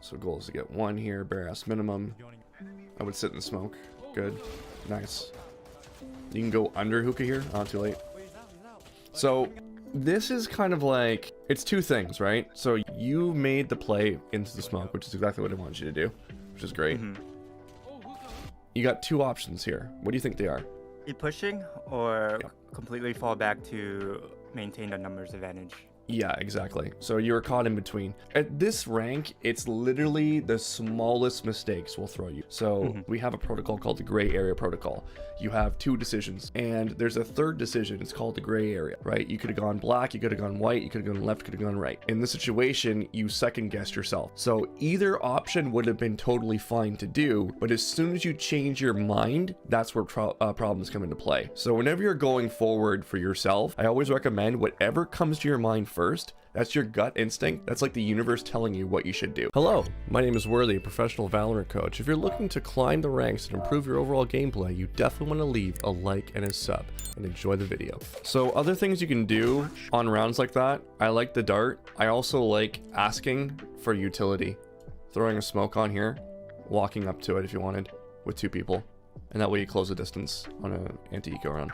So goal is to get 1 here, bare ass minimum. I would sit in the smoke. Good. Nice. You can go under hookah here. Oh, too late. So this is kind of like, it's 2 things, right? So you made the play into the smoke, which is exactly what I wanted you to do, which is great. You got 2 options here. What do you think they are? Keep pushing or completely fall back to maintain the numbers advantage. Yeah, exactly. So you were caught in between. At this rank, it's literally the smallest mistakes will throw you. So we have a protocol called the gray area protocol. You have 2 decisions, and there's a 3rd decision. It's called the gray area, right? You could have gone black, you could have gone white, you could have gone left, could have gone right. In this situation, you second guessed yourself. So either option would have been totally fine to do, but as soon as you change your mind, that's where problems come into play. So whenever you're going forward for yourself, I always recommend whatever comes to your mind first. That's your gut instinct. That's like the universe telling you what you should do. Hello, my name is Worthy, a professional Valorant coach. If you're looking to climb the ranks and improve your overall gameplay, you definitely want to leave a like and a sub and enjoy the video. So other things you can do on rounds like that, I like the dart. I also like asking for utility. Throwing a smoke on here, walking up to it if you wanted with 2 people. And that way you close the distance on an anti-eco round.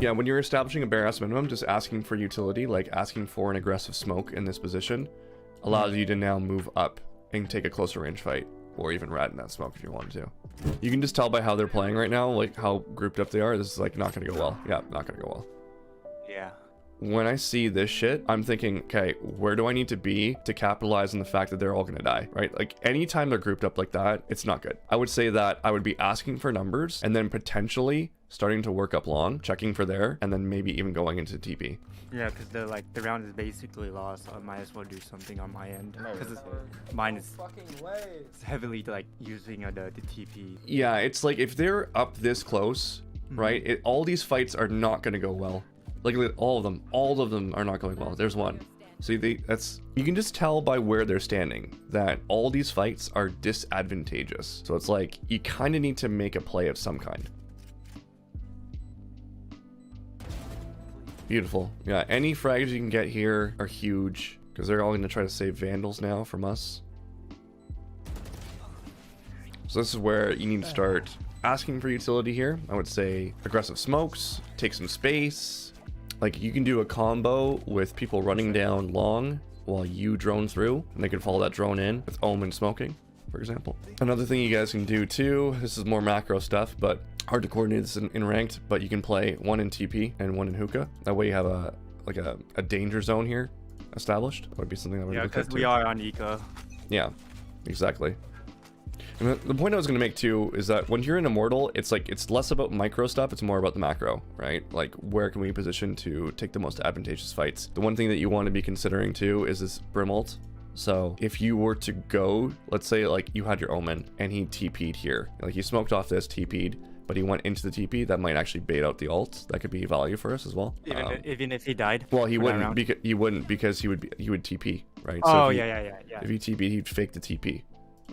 Yeah, when you're establishing a bare ass minimum, just asking for utility, like asking for an aggressive smoke in this position, allows you to now move up and take a closer range fight, or even rat in that smoke if you wanted to. You can just tell by how they're playing right now, like how grouped up they are. This is like not gonna go well. Yeah, not gonna go well. Yeah. When I see this shit, I'm thinking, okay, where do I need to be to capitalize on the fact that they're all gonna die, right? Like anytime they're grouped up like that, it's not good. I would say that I would be asking for numbers and then potentially starting to work up long, checking for there, and then maybe even going into TP. Yeah, because the round is basically lost, so I might as well do something on my end. Because mine is heavily like using the TP. Yeah, it's like if they're up this close, right? All these fights are not gonna go well. Like all of them are not going well. There's one. See, you can just tell by where they're standing that all these fights are disadvantageous. So it's like you kind of need to make a play of some kind. Beautiful. Yeah, any frags you can get here are huge because they're all going to try to save vandals now from us. So this is where you need to start asking for utility here. I would say aggressive smokes, take some space. Like you can do a combo with people running down long while you drone through, and they can follow that drone in with Omen smoking, for example. Another thing you guys can do too, this is more macro stuff, but hard to coordinate this in ranked, but you can play 1 in TP and 1 in hookah. That way you have a danger zone here established. That would be something that would look at too. Because we are on eco. Yeah, exactly. And the point I was going to make too is that when you're an immortal, it's like it's less about micro stuff, it's more about the macro, right? Like where can we position to take the most advantageous fights? The one thing that you want to be considering too is this Brim ult. So if you were to go, let's say like you had your Omen and he TP'd here, like he smoked off this, TP'd, but he went into the TP, that might actually bait out the ult. That could be value for us as well. Even if he died. Well, he wouldn't because he would TP, right? Oh, so yeah. If he TP, he'd fake the TP.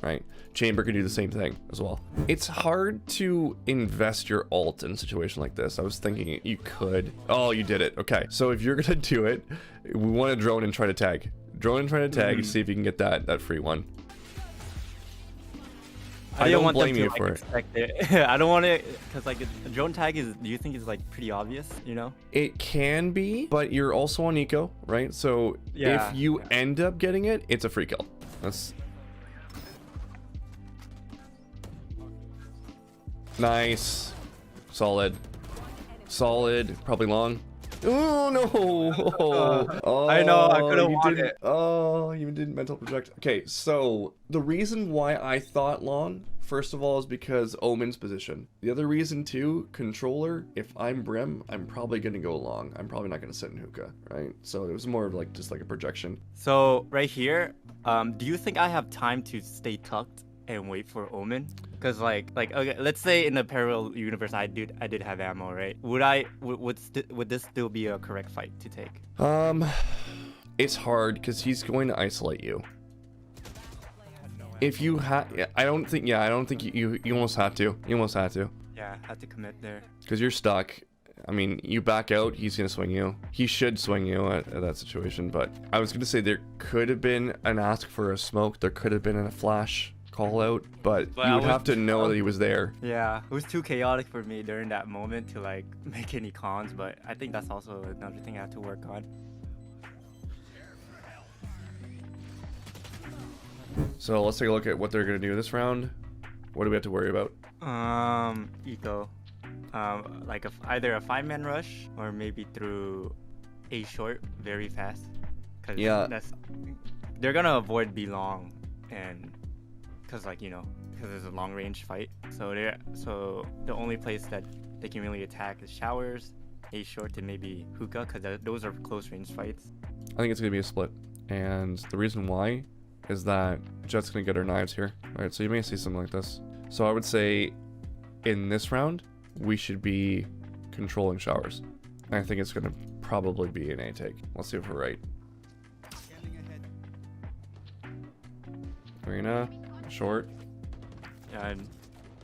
Right, chamber could do the same thing as well. It's hard to invest your ult in a situation like this. I was thinking you could. Oh, you did it. Okay, so if you're gonna do it, we want to drone and try to tag. Drone and try to tag and see if you can get that free one. I don't blame you for it. I don't want it because like a drone tag is. Do you think is like pretty obvious? You know. It can be, but you're also on eco, right? So if you end up getting it, it's a free kill. That's. Nice. Solid. Probably long. Oh no. Oh, I know, I could've won it. Oh, you didn't mental project. Okay, so the reason why I thought long, first of all, is because Omen's position. The other reason too, controller, if I'm Brim, I'm probably gonna go long. I'm probably not gonna sit in hookah, right? So it was more of like just like a projection. So right here, do you think I have time to stay tucked and wait for Omen? Because like okay, let's say in the parallel universe I did have ammo, right? Would this still be a correct fight to take? It's hard because he's going to isolate you. If you I don't think you almost have to. You almost have to. Yeah, I have to commit there. Because you're stuck. I mean, you back out, he's going to swing you. He should swing you at that situation, but I was going to say there could have been an ask for a smoke. There could have been a flash call out, but you would have to know that he was there. Yeah, it was too chaotic for me during that moment to like make any cons, but I think that's also another thing I have to work on. So let's take a look at what they're going to do this round. What do we have to worry about? Eco. Like either a 5-man rush or maybe through A short very fast. Cause yeah, they're gonna avoid B long, and because it's a long range fight. So the only place that they can really attack is showers, A short, and maybe hookah, because those are close range fights. I think it's gonna be a split, and the reason why is that Jet's gonna get her knives here. All right, so you may see something like this. So I would say in this round we should be controlling showers. I think it's gonna probably be an A take. Let's see if we're right. Arena, short. Yeah, and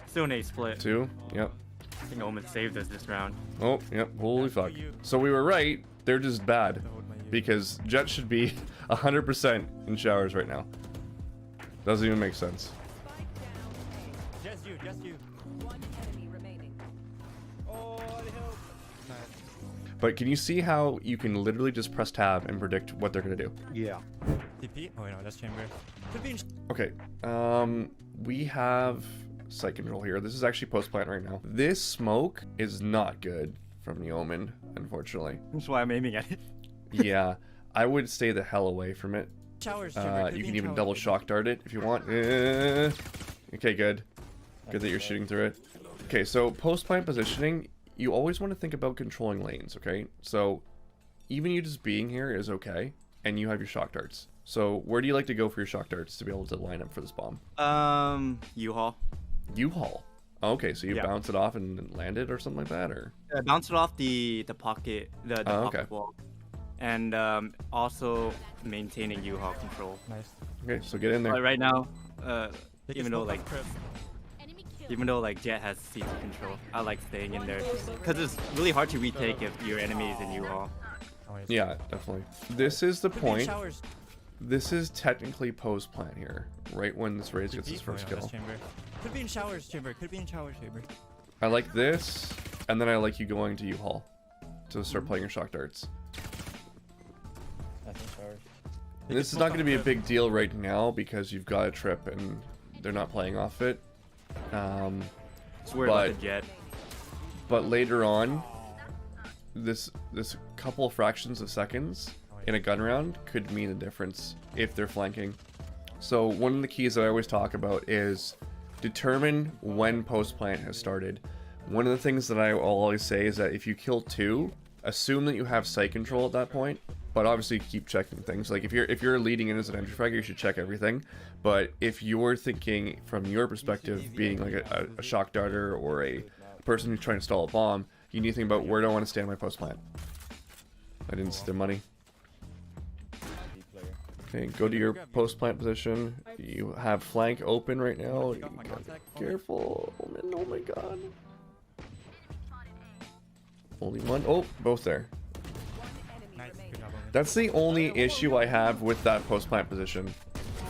still an A split. 2, yep. I think Omen saved us this round. Oh, yep, holy fuck. So we were right, they're just bad. Because Jet should be 100% in showers right now. Doesn't even make sense. Just you. One enemy remaining. Oh, help. But can you see how you can literally just press tab and predict what they're gonna do? Yeah. TP? Oh no, that's chamber. Could be in Okay, we have site control here. This is actually post plant right now. This smoke is not good from the Omen, unfortunately. That's why I'm aiming at it. Yeah, I would stay the hell away from it. showers. Chamber. Could You be can in even showers. double shock dart it if you want. Okay, good. Good that you're shooting through it. Okay, so post plant positioning, you always want to think about controlling lanes, okay? So even you just being here is okay, and you have your shock darts. So where do you like to go for your shock darts to be able to line up for this bomb? U-Haul. U-Haul. Okay, so you Yeah. bounce it off and land it or something like that, or? Bounce it off the pocket, the Oh, pocket okay. wall. And also maintaining U-Haul control. Nice. Okay, so get in there. But right now, Take even a though smoke like on Crip. Enemy kill. even though like Jet has CT control, I like staying in there because it's really hard to retake if your enemy is in U-Haul. Nice. Yeah, definitely. This is the Could be in point. showers. This is technically post plant here, right when this Raze gets TP? his Oh, first no, that's kill. chamber. Could be in showers. Chamber. Could be in showers. Chamber. I like this, and then I like you going to U-Haul to start playing your shock darts. That's in showers. And this is not going to be a big deal right now because you've got a trip and they're not playing off it. It's worried about But- the Jet. But later on, this couple of fractions of seconds in a gun round could mean a difference if they're flanking. So one of the keys that I always talk about is determine when post plant has started. One of the things that I will always say is that if you kill 2, assume that you have site control at that point, but obviously keep checking things. Like if you're leading in as an entry fragger, you should check everything. But if you're thinking from your perspective, being like a shock darter or a person who's trying to stall a bomb, you need to think about where do I want to stand my post plant. I didn't see the money. Okay, go to your post plant position. You have flank open right now. You gotta be careful. Oh my god. Only one. Oh, both there. One enemy Nice. Good remaining. job, Omen. That's the only issue I have with that post plant position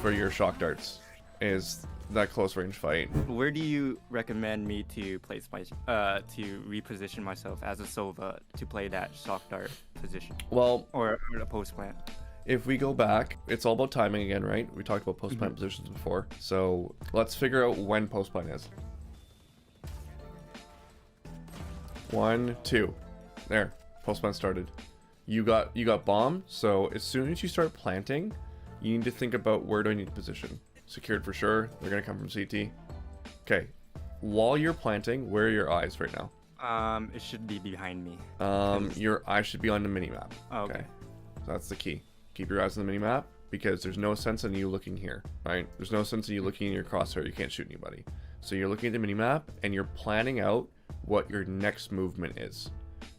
for your shock darts, is that close range fight. Where do you recommend me to place my to reposition myself as a Sova to play that shock dart position Well, or a post plant? if we go back, it's all about timing again, right? We talked about post plant positions before. So let's figure out when post plant is. 1, 2. There. Post plant started. You got bomb, so as soon as you start planting, you need to think about where do I need to position. Secured for sure. They're gonna come from CT. Okay. While you're planting, where are your eyes right now? It should be behind me. Your eyes should be on the minimap. Oh, okay. So that's the key. Keep your eyes on the minimap because there's no sense in you looking here, right? There's no sense in you looking in your crosshair. You can't shoot anybody. So you're looking at the minimap and you're planning out what your next movement is.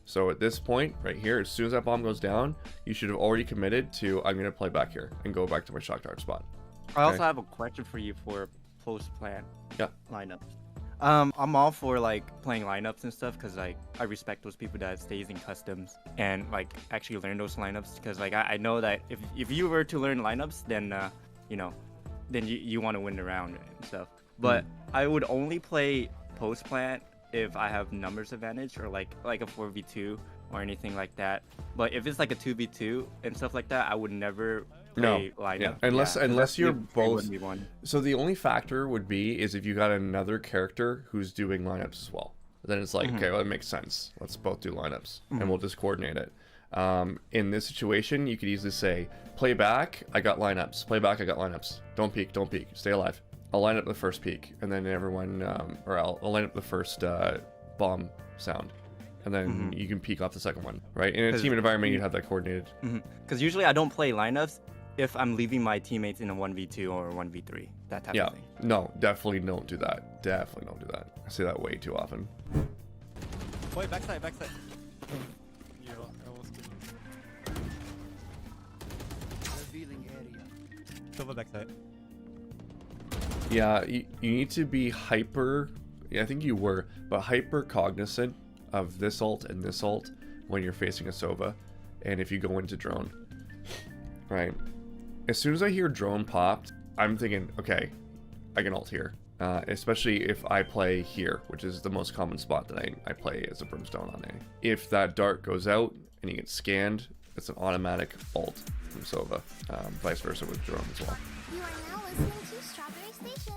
So at this point, right here, as soon as that bomb goes down, you should have already committed to, I'm going to play back here and go back to my shock dart spot. I also Okay. have a question for you for post plant Yeah. lineup. I'm all for like playing lineups and stuff because like I respect those people that stays in customs and like actually learn those lineups because like I know that if you were to learn lineups then you know then you want to win the round and stuff. But I would only play post plant if I have numbers advantage or like a 4v2 or anything like that. But if it's like a 2v2 and stuff like that, I would never play lineup. Yeah. Unless you're both. 1v1. So the only factor would be is if you got another character who's doing lineups as well. Then it's like, okay, well, it makes sense. Let's both do lineups and we'll just coordinate it. In this situation, you could easily say, play back, I got lineups. Play back, I got lineups. Don't peek, don't peek. Stay alive. I'll line up the first peek, and then everyone, or I'll line up the first bomb sound, and then you can peek off the second one, right? In a team environment, you'd have that coordinated. Because usually I don't play lineups if I'm leaving my teammates in a 1v2 or 1v3, that type of thing. No, definitely don't do that. Definitely don't do that. I say that way too often. Boy, backside. Yeah, I was Revealing area. Silver backside. Yeah, you need to be hyper. Yeah, I think you were, but hyper cognizant of this ult and this ult when you're facing a Sova, and if you go into drone, right? As soon as I hear drone popped, I'm thinking, okay, I can ult here. Especially if I play here, which is the most common spot that I play as a Brimstone on A. If that dart goes out and you get scanned, it's an automatic ult from Sova. Vice versa with drone as well. You are now listening to Strawberry Station.